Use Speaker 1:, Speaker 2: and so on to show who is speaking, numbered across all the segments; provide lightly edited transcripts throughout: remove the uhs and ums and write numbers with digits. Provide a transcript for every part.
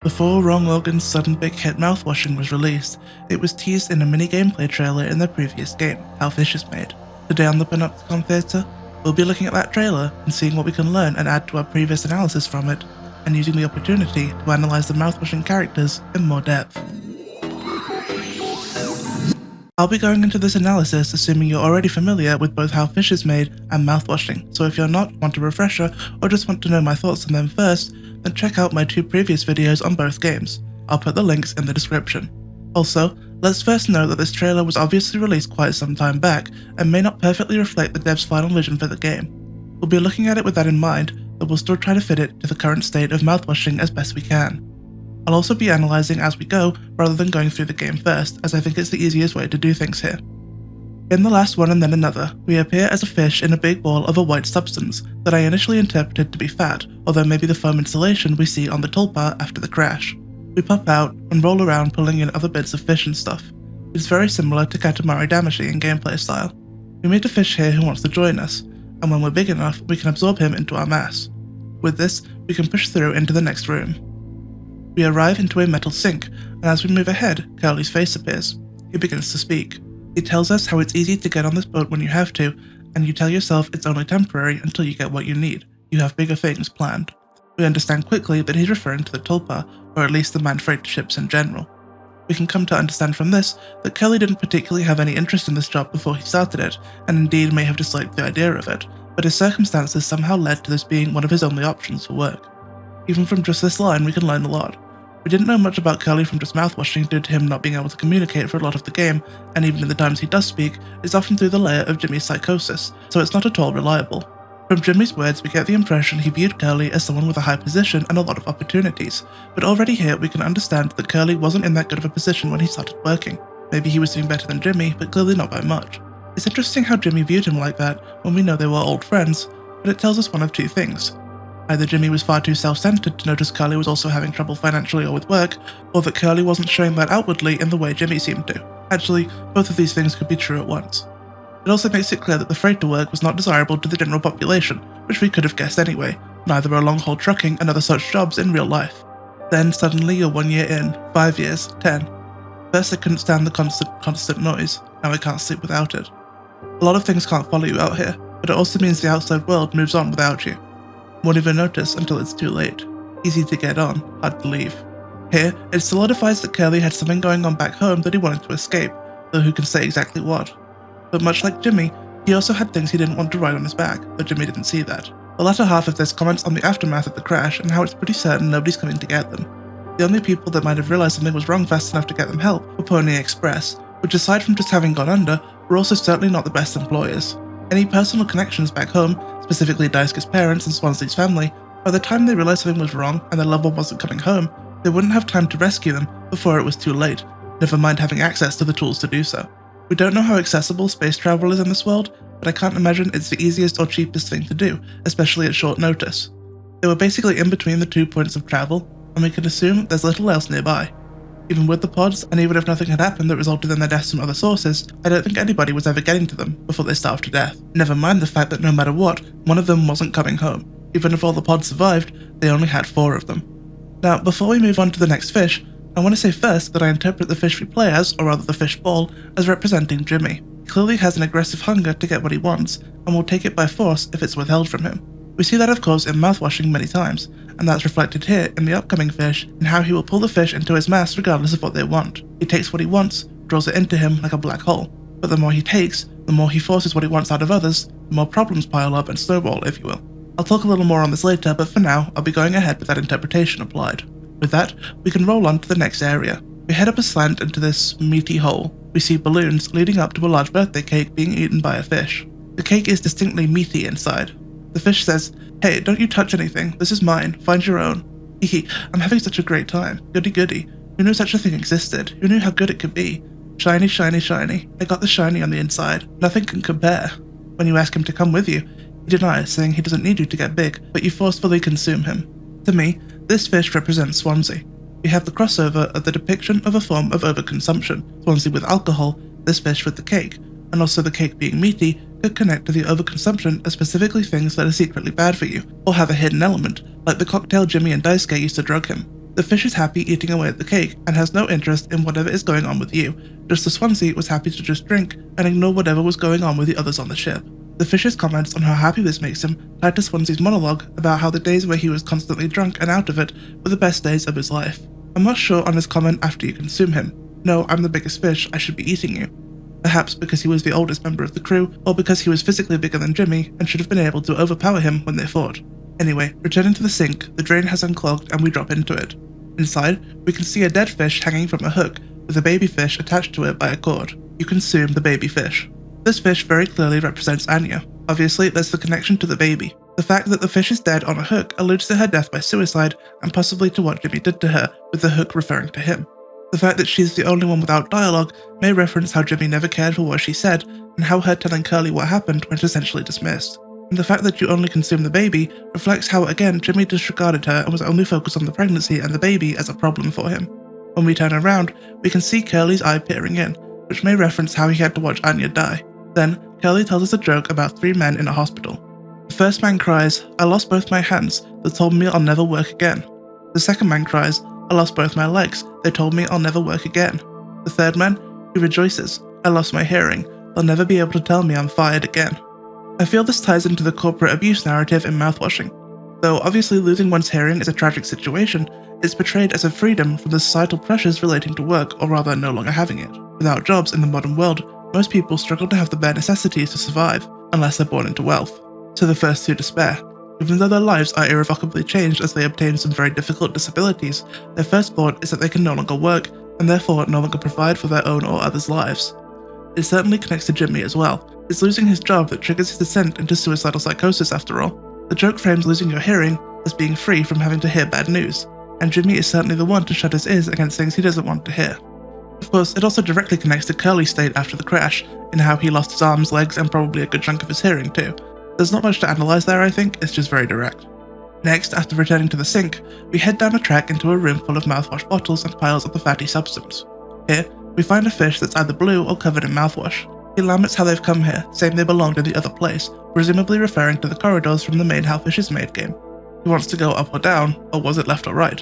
Speaker 1: Before Wrong Organ's sudden big hit Mouthwashing was released, it was teased in a mini gameplay trailer in their previous game, How Fish is Made. Today on the Panopticon Theatre, we'll be looking at that trailer and seeing what we can learn and add to our previous analysis from it, and using the opportunity to analyse the Mouthwashing characters in more depth. I'll be going into this analysis assuming you're already familiar with both How Fish is Made and Mouthwashing, so if you're not, want a refresher, or just want to know my thoughts on them first, then check out my two previous videos on both games. I'll put the links in the description. Also, let's first note that this trailer was obviously released quite some time back, and may not perfectly reflect the devs' final vision for the game. We'll be looking at it with that in mind, but we'll still try to fit it to the current state of Mouthwashing as best we can. I'll also be analysing as we go, rather than going through the game first, as I think it's the easiest way to do things here. In the last one and then another, we appear as a fish in a big ball of a white substance that I initially interpreted to be fat, although maybe the foam insulation we see on the toolbar after the crash. We pop out and roll around pulling in other bits of fish and stuff. It's very similar to Katamari Damacy in gameplay style. We meet a fish here who wants to join us, and when we're big enough, we can absorb him into our mass. With this, we can push through into the next room. We arrive into a metal sink, and as we move ahead, Curly's face appears. He begins to speak. He tells us how it's easy to get on this boat when you have to, and you tell yourself it's only temporary until you get what you need. You have bigger things planned. We understand quickly that he's referring to the tulpa, or at least the manned freighter ships in general. We can come to understand from this that Curly didn't particularly have any interest in this job before he started it, and indeed may have disliked the idea of it, but his circumstances somehow led to this being one of his only options for work. Even from just this line we can learn a lot. We didn't know much about Curly from just Mouthwashing due to him not being able to communicate for a lot of the game, and even in the times he does speak, it's often through the layer of Jimmy's psychosis, so it's not at all reliable. From Jimmy's words we get the impression he viewed Curly as someone with a high position and a lot of opportunities, but already here we can understand that Curly wasn't in that good of a position when he started working. Maybe he was doing better than Jimmy, but clearly not by much. It's interesting how Jimmy viewed him like that when we know they were old friends, but it tells us one of two things. Either Jimmy was far too self-centered to notice Curly was also having trouble financially or with work, or that Curly wasn't showing that outwardly in the way Jimmy seemed to. Actually, both of these things could be true at once. It also makes it clear that the freighter work was not desirable to the general population, which we could have guessed anyway. Neither are long-haul trucking and other such jobs in real life. Then suddenly you're 1 year in, 5 years, 10. First I couldn't stand the constant noise, now I can't sleep without it. A lot of things can't follow you out here, but it also means the outside world moves on without you. Won't even notice until it's too late. Easy to get on, hard to leave. Here, it solidifies that Curly had something going on back home that he wanted to escape, though who can say exactly what. But much like Jimmy, he also had things he didn't want to ride on his back, though Jimmy didn't see that. The latter half of this comments on the aftermath of the crash and how it's pretty certain nobody's coming to get them. The only people that might have realised something was wrong fast enough to get them help were Pony Express, which aside from just having gone under, were also certainly not the best employers. Any personal connections back home, specifically Daisuke's parents and Swansea's family, by the time they realised something was wrong and their loved one wasn't coming home, they wouldn't have time to rescue them before it was too late, never mind having access to the tools to do so. We don't know how accessible space travel is in this world, but I can't imagine it's the easiest or cheapest thing to do, especially at short notice. They were basically in between the 2 points of travel, and we can assume there's little else nearby. Even with the pods, and even if nothing had happened that resulted in their deaths from other sources, I don't think anybody was ever getting to them before they starved to death. Never mind the fact that no matter what, one of them wasn't coming home. Even if all the pods survived, they only had 4 of them. Now, before we move on to the next fish, I want to say first that I interpret the fish we play as, or rather the fish ball, as representing Jimmy. He clearly has an aggressive hunger to get what he wants, and will take it by force if it's withheld from him. We see that of course in Mouthwashing many times, and that's reflected here in the upcoming fish in how he will pull the fish into his mass regardless of what they want. He takes what he wants, draws it into him like a black hole, but the more he takes, the more he forces what he wants out of others, the more problems pile up and snowball, if you will. I'll talk a little more on this later, but for now, I'll be going ahead with that interpretation applied. With that, we can roll on to the next area. We head up a slant into this meaty hole. We see balloons leading up to a large birthday cake being eaten by a fish. The cake is distinctly meaty inside. The fish says, "Hey, don't you touch anything, this is mine, find your own. Hehe, I'm having such a great time, goody goody. Who knew such a thing existed? Who knew how good it could be? Shiny, shiny, shiny, I got the shiny on the inside, nothing can compare." When you ask him to come with you, he denies, saying he doesn't need you to get big, but you forcefully consume him. To me, this fish represents Swansea. We have the crossover of the depiction of a form of overconsumption, Swansea with alcohol, this fish with the cake, and also the cake being meaty could connect to the overconsumption of specifically things that are secretly bad for you, or have a hidden element, like the cocktail Jimmy and Daisuke used to drug him. The fish is happy eating away at the cake and has no interest in whatever is going on with you, just as Swansea was happy to just drink and ignore whatever was going on with the others on the ship. The fish's comments on how happy this makes him tied to Swansea's monologue about how the days where he was constantly drunk and out of it were the best days of his life. I'm not sure on his comment after you consume him. No, I'm the biggest fish, I should be eating you. Perhaps because he was the oldest member of the crew, or because he was physically bigger than Jimmy and should have been able to overpower him when they fought. Anyway, returning to the sink, the drain has unclogged and we drop into it. Inside, we can see a dead fish hanging from a hook with a baby fish attached to it by a cord. You consume the baby fish. This fish very clearly represents Anya. Obviously, there's the connection to the baby. The fact that the fish is dead on a hook alludes to her death by suicide and possibly to what Jimmy did to her, with the hook referring to him. The fact that she's the only one without dialogue may reference how Jimmy never cared for what she said and how her telling Curly what happened went essentially dismissed. And the fact that you only consume the baby reflects how again Jimmy disregarded her and was only focused on the pregnancy and the baby as a problem for him. When we turn around, we can see Curly's eye peering in, which may reference how he had to watch Anya die. Then, Curly tells us a joke about 3 men in a hospital. The first man cries, "I lost both my hands, they told me I'll never work again." The second man cries, "I lost both my legs, they told me I'll never work again." The third man, he rejoices, "I lost my hearing, they'll never be able to tell me I'm fired again." I feel this ties into the corporate abuse narrative in Mouthwashing. Though obviously losing one's hearing is a tragic situation, it's portrayed as a freedom from the societal pressures relating to work, or rather no longer having it. Without jobs in the modern world, most people struggle to have the bare necessities to survive, unless they're born into wealth. So the first two despair. Even though their lives are irrevocably changed as they obtain some very difficult disabilities, their first thought is that they can no longer work, and therefore no longer provide for their own or others' lives. It certainly connects to Jimmy as well. It's losing his job that triggers his descent into suicidal psychosis after all. The joke frames losing your hearing as being free from having to hear bad news, and Jimmy is certainly the one to shut his ears against things he doesn't want to hear. Of course, it also directly connects to Curly's state after the crash, in how he lost his arms, legs, and probably a good chunk of his hearing too. There's not much to analyse there, I think, it's just very direct. Next, after returning to the sink, we head down a track into a room full of mouthwash bottles and piles of the fatty substance. Here, we find a fish that's either blue or covered in mouthwash. He laments how they've come here, saying they belonged in the other place, presumably referring to the corridors from the main How Fish Is Made game. He wants to go up or down, or was it left or right?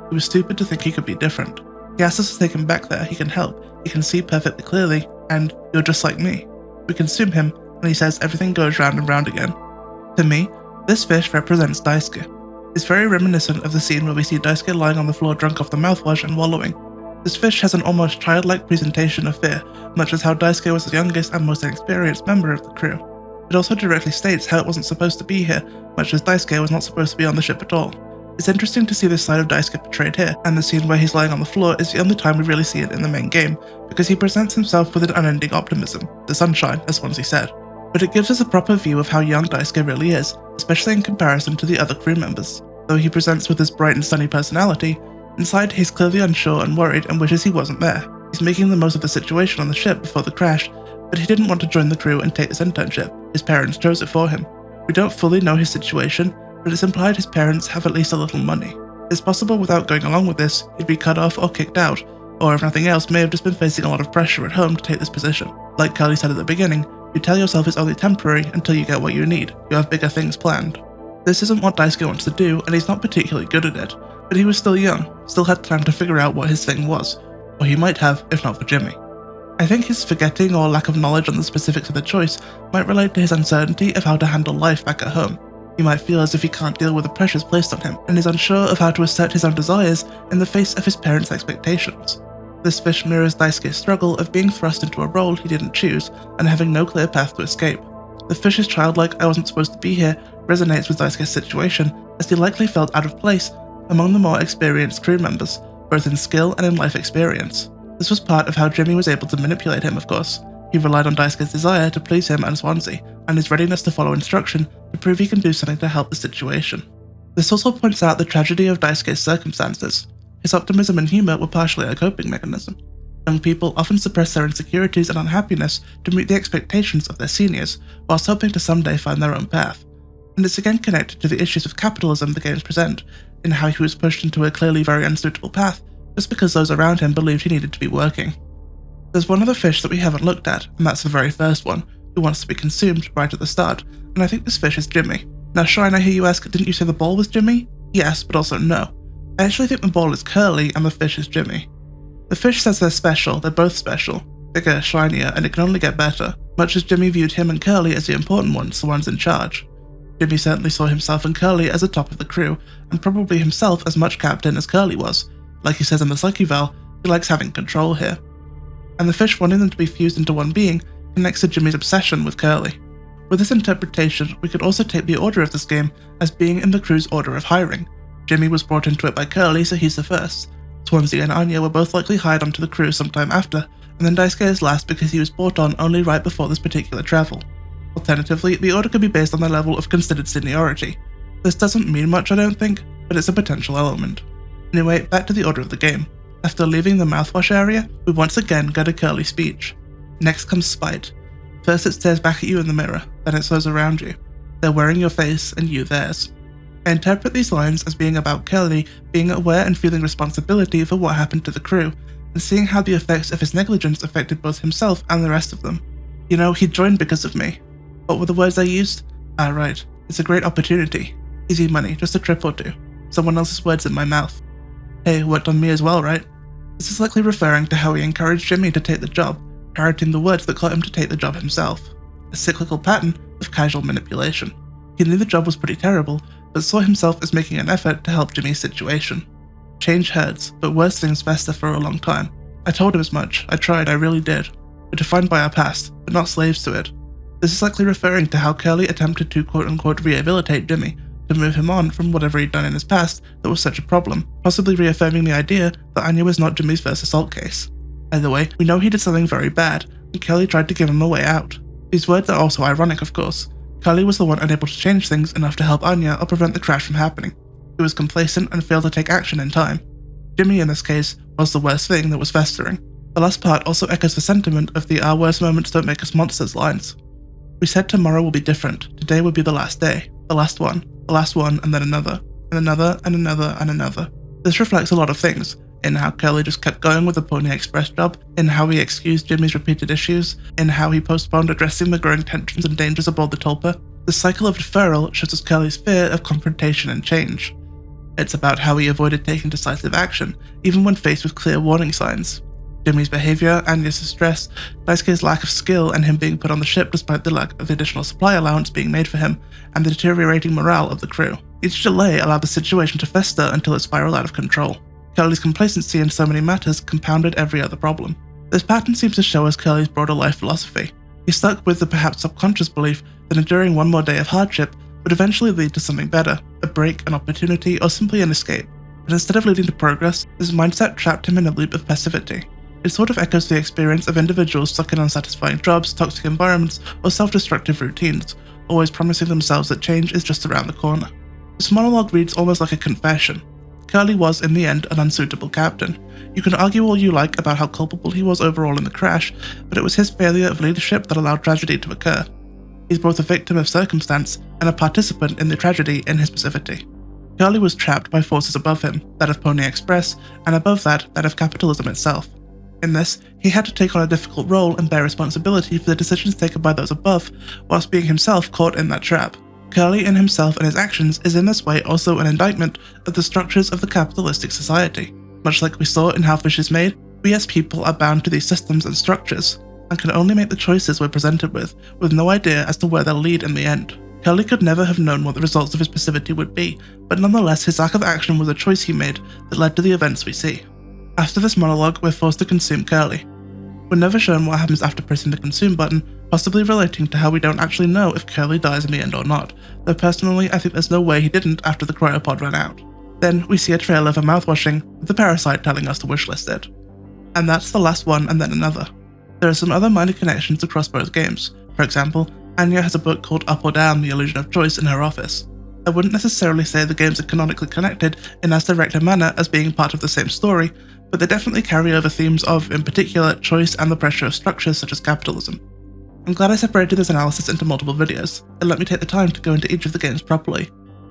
Speaker 1: He was stupid to think he could be different. He asks us to take him back there, he can help, he can see perfectly clearly, and you're just like me. We consume him, and he says everything goes round and round again. To me, this fish represents Daisuke. It's very reminiscent of the scene where we see Daisuke lying on the floor drunk off the mouthwash and wallowing. This fish has an almost childlike presentation of fear, much as how Daisuke was the youngest and most inexperienced member of the crew. It also directly states how it wasn't supposed to be here, much as Daisuke was not supposed to be on the ship at all. It's interesting to see this side of Daisuke portrayed here, and the scene where he's lying on the floor is the only time we really see it in the main game, because he presents himself with an unending optimism, the sunshine, as Swansea said. But it gives us a proper view of how young Daisuke really is, especially in comparison to the other crew members. Though he presents with his bright and sunny personality, inside he's clearly unsure and worried and wishes he wasn't there. He's making the most of the situation on the ship before the crash, but he didn't want to join the crew and take this internship. His parents chose it for him. We don't fully know his situation, but it's implied his parents have at least a little money. It's possible without going along with this, he'd be cut off or kicked out, or if nothing else, may have just been facing a lot of pressure at home to take this position. Like Curly said at the beginning, you tell yourself it's only temporary until you get what you need. You have bigger things planned. This isn't what Daisuke wants to do, and he's not particularly good at it, but he was still young, still had time to figure out what his thing was, or he might have if not for Jimmy. I think his forgetting or lack of knowledge on the specifics of the choice might relate to his uncertainty of how to handle life back at home. He might feel as if he can't deal with the pressures placed on him, and is unsure of how to assert his own desires in the face of his parents' expectations. This fish mirrors Daisuke's struggle of being thrust into a role he didn't choose and having no clear path to escape. The fish's childlike "I wasn't supposed to be here" resonates with Daisuke's situation, as he likely felt out of place among the more experienced crew members, both in skill and in life experience. This was part of how Jimmy was able to manipulate him, of course. He relied on Daisuke's desire to please him and Swansea, and his readiness to follow instruction to prove he can do something to help the situation. This also points out the tragedy of Daisuke's circumstances. His optimism and humour were partially a coping mechanism. Young people often suppress their insecurities and unhappiness to meet the expectations of their seniors, whilst hoping to someday find their own path. And it's again connected to the issues of capitalism the games present, in how he was pushed into a clearly very unsuitable path, just because those around him believed he needed to be working. There's one other fish that we haven't looked at, and that's the very first one, who wants to be consumed right at the start, and I think this fish is Jimmy. Now Shrine, I hear you ask, didn't you say the ball was Jimmy? Yes, but also no. I actually think the ball is Curly and the fish is Jimmy. The fish says they're special, they're both special, bigger, shinier, and it can only get better, much as Jimmy viewed him and Curly as the important ones, the ones in charge. Jimmy certainly saw himself and Curly as the top of the crew, and probably himself as much captain as Curly was. Like he says in the Psyche Val, he likes having control here. And the fish wanting them to be fused into one being connects to Jimmy's obsession with Curly. With this interpretation, we could also take the order of this game as being in the crew's order of hiring. Jimmy was brought into it by Curly, so he's the first. Swansea and Anya were both likely hired onto the crew sometime after, and then Daisuke is last because he was brought on only right before this particular travel. Alternatively, the order could be based on their level of considered seniority. This doesn't mean much, I don't think, but it's a potential element. Anyway, back to the order of the game. After leaving the mouthwash area, we once again get a Curly speech. Next comes Spite. First it stares back at you in the mirror, then it stares around you. They're wearing your face and you theirs. I interpret these lines as being about Curly being aware and feeling responsibility for what happened to the crew, and seeing how the effects of his negligence affected both himself and the rest of them. You know, he joined because of me. What were the words I used? Ah, right. It's a great opportunity. Easy money, just a trip or two. Someone else's words in my mouth. Hey, worked on me as well, right? This is likely referring to how he encouraged Jimmy to take the job, parroting the words that got him to take the job himself. A cyclical pattern of casual manipulation. He knew the job was pretty terrible, but saw himself as making an effort to help Jimmy's situation. Change hurts, but worse things fester for a long time. I told him as much, I tried, I really did. We're defined by our past, but not slaves to it. This is likely referring to how Curly attempted to quote-unquote rehabilitate Jimmy, to move him on from whatever he'd done in his past that was such a problem, possibly reaffirming the idea that Anya was not Jimmy's first assault case. Either way, we know he did something very bad, and Curly tried to give him a way out. These words are also ironic, of course. Curly was the one unable to change things enough to help Anya or prevent the crash from happening. He was complacent and failed to take action in time. Jimmy, in this case, was the worst thing that was festering. The last part also echoes the sentiment of the "our worst moments don't make us monsters" lines. We said tomorrow will be different, today will be the last day, the last one, and then another, and another, and another, and another. This reflects a lot of things, in how Curly just kept going with the Pony Express job, in how he excused Jimmy's repeated issues, in how he postponed addressing the growing tensions and dangers aboard the Tulpa. The cycle of deferral shows us Curly's fear of confrontation and change. It's about how he avoided taking decisive action, even when faced with clear warning signs. Jimmy's behaviour, Anya's distress, Daisuke's lack of skill and him being put on the ship despite the lack of additional supply allowance being made for him, and the deteriorating morale of the crew. Each delay allowed the situation to fester until it spiraled out of control. Curly's complacency in so many matters compounded every other problem. This pattern seems to show us Curly's broader life philosophy. He stuck with the perhaps subconscious belief that enduring one more day of hardship would eventually lead to something better, a break, an opportunity, or simply an escape. But instead of leading to progress, this mindset trapped him in a loop of passivity. It sort of echoes the experience of individuals stuck in unsatisfying jobs, toxic environments, or self-destructive routines, always promising themselves that change is just around the corner. This monologue reads almost like a confession. Curly was, in the end, an unsuitable captain. You can argue all you like about how culpable he was overall in the crash, but it was his failure of leadership that allowed tragedy to occur. He's both a victim of circumstance and a participant in the tragedy in his passivity. Curly was trapped by forces above him, that of Pony Express, and above that of capitalism itself. In this, he had to take on a difficult role and bear responsibility for the decisions taken by those above, whilst being himself caught in that trap. Curly in himself and his actions is in this way also an indictment of the structures of the capitalistic society. Much like we saw in How Fish is Made, we as people are bound to these systems and structures, and can only make the choices we're presented with no idea as to where they'll lead in the end. Curly could never have known what the results of his passivity would be, but nonetheless his lack of action was a choice he made that led to the events we see. After this monologue, we're forced to consume Curly. We're never shown what happens after pressing the consume button, possibly relating to how we don't actually know if Curly dies in the end or not, though personally I think there's no way he didn't after the cryopod ran out. Then we see a trailer for Mouthwashing, with the parasite telling us to wishlist it. And that's the last one and then another. There are some other minor connections across both games. For example, Anya has a book called Up or Down, The Illusion of Choice in her office. I wouldn't necessarily say the games are canonically connected in as direct a manner as being part of the same story, but they definitely carry over themes of, in particular, choice and the pressure of structures such as capitalism. I'm glad I separated this analysis into multiple videos, and let me take the time to go into each of the games properly.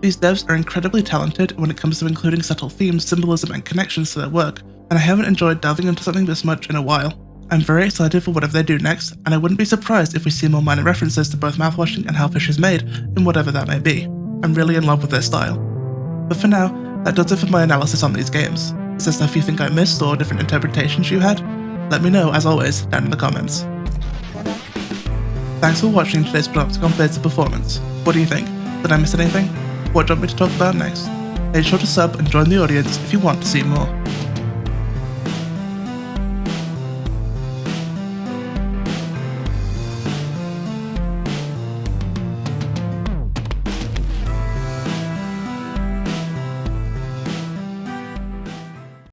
Speaker 1: These devs are incredibly talented when it comes to including subtle themes, symbolism, and connections to their work, and I haven't enjoyed delving into something this much in a while. I'm very excited for whatever they do next, and I wouldn't be surprised if we see more minor references to both Mouthwashing and How Fish is Made, in whatever that may be. I'm really in love with their style. But for now, That does it for my analysis on these games. Is there stuff you think I missed or different interpretations you had? Let me know, as always, down in the comments. Thanks for watching today's Panopticon Plays performance. What do you think? Did I miss anything? What do you want me to talk about next? Make sure to sub and join the audience if you want to see more.